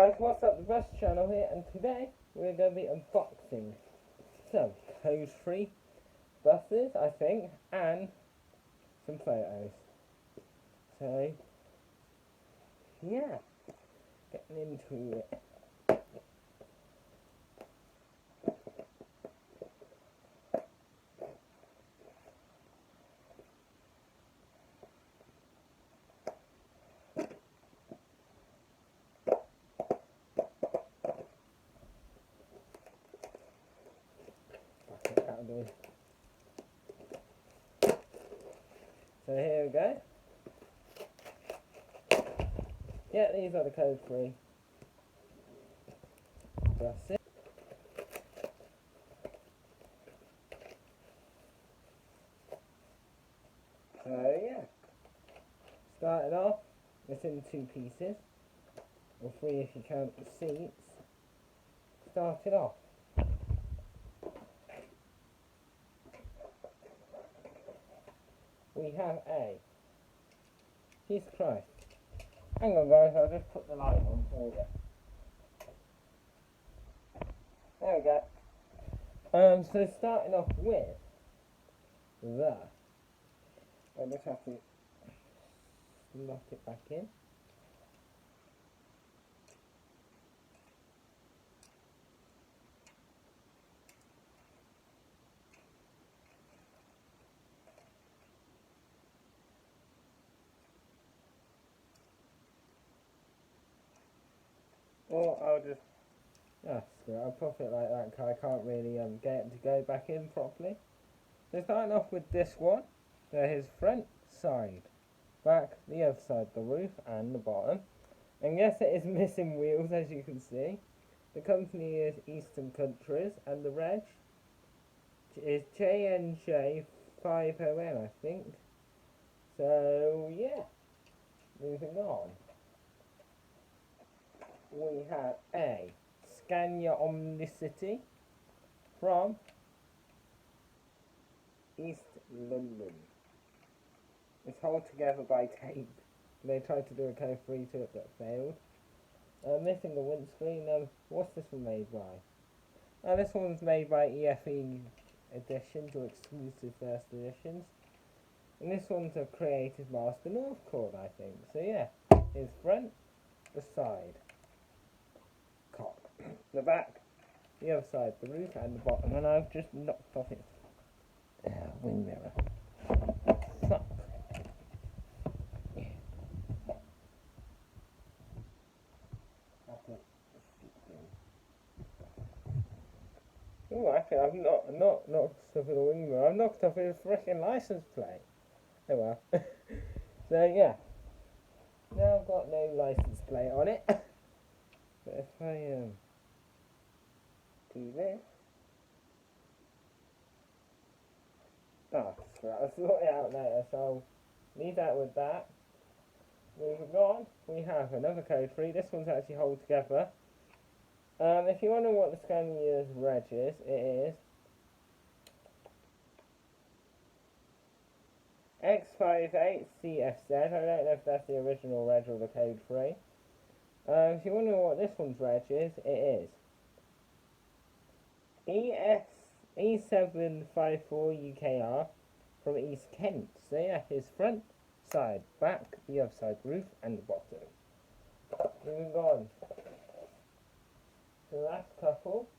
Guys, what's up? The Bus Channel here, and today we're going to be unboxing some code-free buses, I think, and some photos. So, yeah, getting into it. So here we go. Yeah, these are the code-free buses. So yeah, started off, it's in two pieces, or three if you count the seats. Started off. We have a, Jesus Christ, hang on guys, I'll just put the light on for you. There we go. So starting off with the, I just have to slot it back in. Or I'll just, I'll pop it like that because I can't really get it to go back in properly. So starting off with this one, his front, side, back, the other side, the roof and the bottom. And yes, it is missing wheels as you can see. The company is Eastern Countries and the reg is JNJ5ON I think. So yeah, moving on. We have a Scania Omnicity from East London. It's held together by tape. They tried to do a code 3 to it but failed. Missing the windscreen. What's this one made by? This one's made by EFE Editions or exclusive first editions. And this one's a Creative Master North Chord, I think. So yeah, his front, the side, cock, the back, the other side, the roof and the bottom. And I've just knocked off its wing mirror. Fuck. Oh, actually, I've not knocked off the wing mirror. I've knocked off his freaking license plate. Oh well. So yeah. Now I've got no license plate on it. But if I do this. Oh, I'll sort it out later, so I'll leave that with that. Moving on, we have another code 3. This one's actually hold together. If you wonder what the Scania's reg is, it is X58CFZ. I don't know if that's the original reg or the code 3. If you wonder what this one's reg is, it is E754UKR from East Kent. So yeah, his front, side, back, the other side, roof and the bottom. Moving on. The last couple,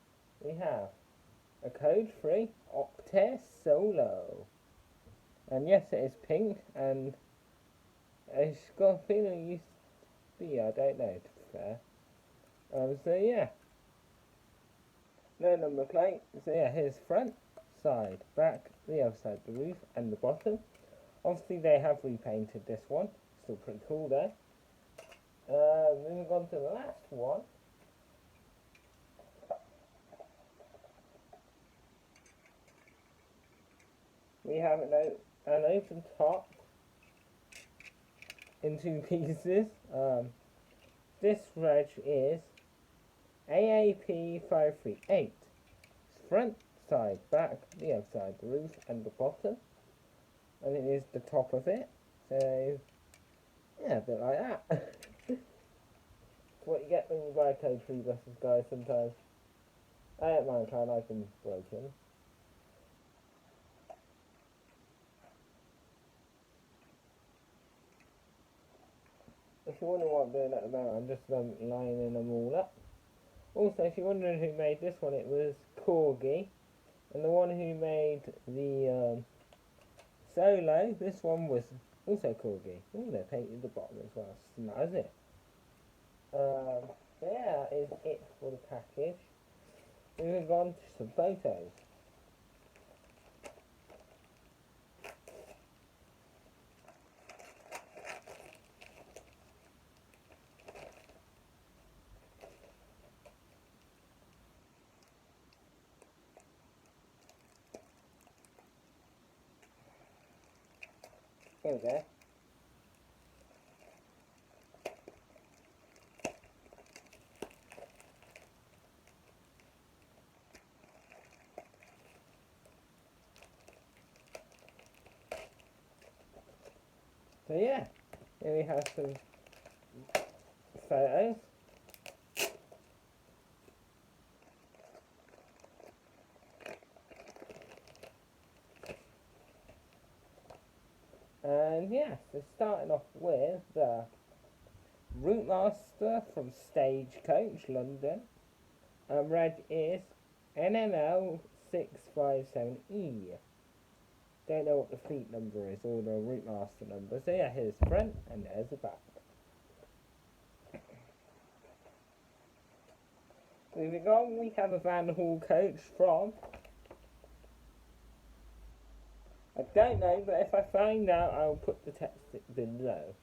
we have a code 3 Octare Solo. And yes, it is pink, and it's got a feeling it used to be, I don't know, to be fair. So yeah. No number plate. So yeah, here's front, side, back, the other side, the roof and the bottom. Obviously they have repainted this one. Still pretty cool there. Moving on to the last one. We have an open top in two pieces. This reg is AAP538. Front, side, back, the other side, the roof and the bottom. And it is the top of it. So, yeah, a bit like that. What you get when you buy code free buses, guys, sometimes. I don't mind trying to like them broken. If you're wondering what I'm doing at the moment, I'm just lining them all up. Also, if you're wondering who made this one, it was Corgi. And the one who made the Solo, this one was also Corgi. Oh, they painted the bottom as well. Snazzy it. So yeah, that is it for the package. Moving on to some photos. Here we go. So yeah, here we have some photos. And yeah, so starting off with the Route Master from Stagecoach, London. Red is NML 657E. Don't know what the fleet number is or the Route Master number. So yeah, here's the front and there's the back. Moving on, we have a Van Hall coach from... I don't know, but if I find out, I'll put the text below.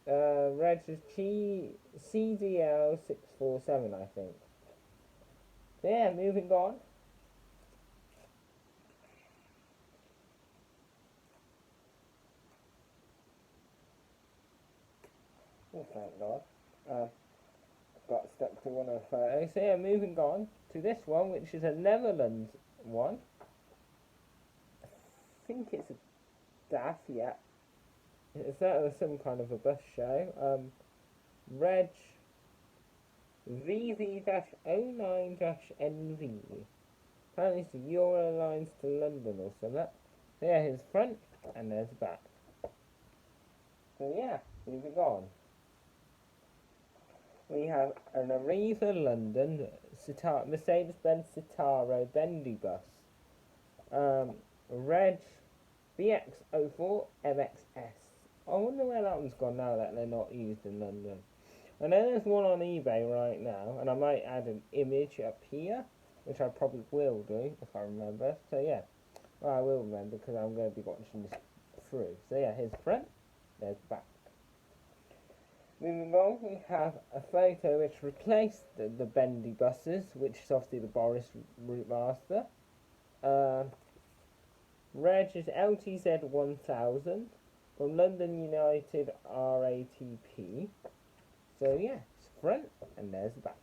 Red is CDL 647, I think. So yeah, moving on. Oh, thank God. Got stuck to one of the photos. So yeah, moving on to this one, which is a Netherlands one. I think it's a DAF, yeah. It's some kind of a bus show. Reg VV-09-NV. Apparently it's the Eurolines to London or something. So yeah, here's front and there's back. So yeah, moving on. We have an Arriva London Mercedes-Benz Citaro bendy bus. Reg BX04 MXS. I wonder where that one's gone now that they're not used in London. I know there's one on eBay right now, and I might add an image up here, which I probably will do if I remember. So yeah, well, I will remember because I'm going to be watching this through. So yeah, here's front, there's back. Moving on, we have a photo which replaced the bendy buses, which is obviously the Boris Route Master. Reg is LTZ 1000 from London United RATP. So yeah, it's front and there's the back.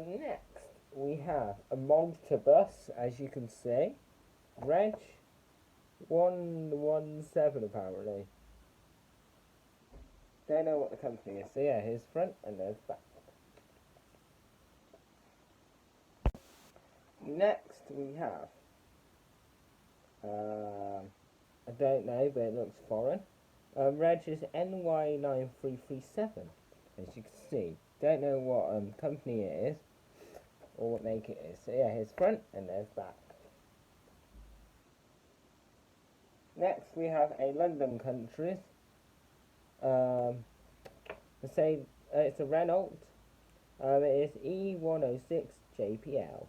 Next, we have a Malta bus, as you can see. Reg 117 apparently. Don't know what the company is. So yeah, here's front and there's back. Next we have, I don't know, but it looks foreign. Reg is NY9337, as you can see. Don't know what company it is or what make it is. So yeah, here's front and there's back. Next we have a London Countries. It's a Renault. It is E106 JPL.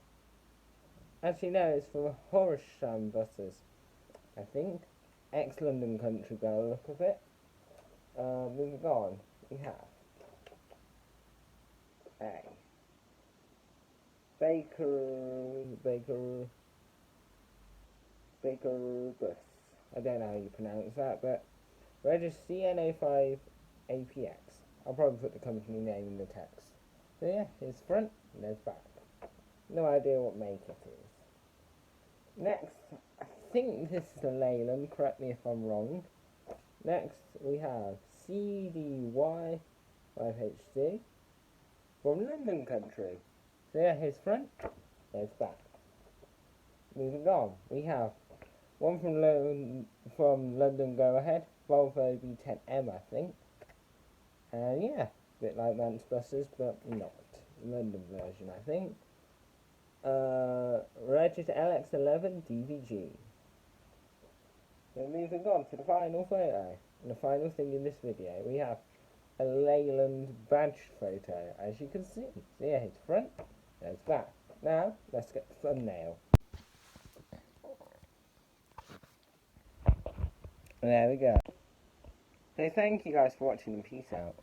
Actually, no, it's for Horsham buses, I think. Ex-London Country by the look of it. Moving on, we have a Baker bus. I don't know how you pronounce that, but register CNO5 APX. I'll probably put the company name in the text. So yeah, here's front and there's back. No idea what make it is. Next, I think this is a Leyland, correct me if I'm wrong. Next, we have CDY 5HD from London country. So yeah, here's front, there's back. Moving on, we have one from London Go Ahead, Volvo B10M I think. And yeah, a bit like Manx buses, but not. London version I think. Regis LX11 DVG. So moving on to the final photo. And the final thing in this video, we have a Leyland badge photo, as you can see. So yeah, it's front, there's back. Now, let's get the thumbnail. There we go. So thank you guys for watching and peace out.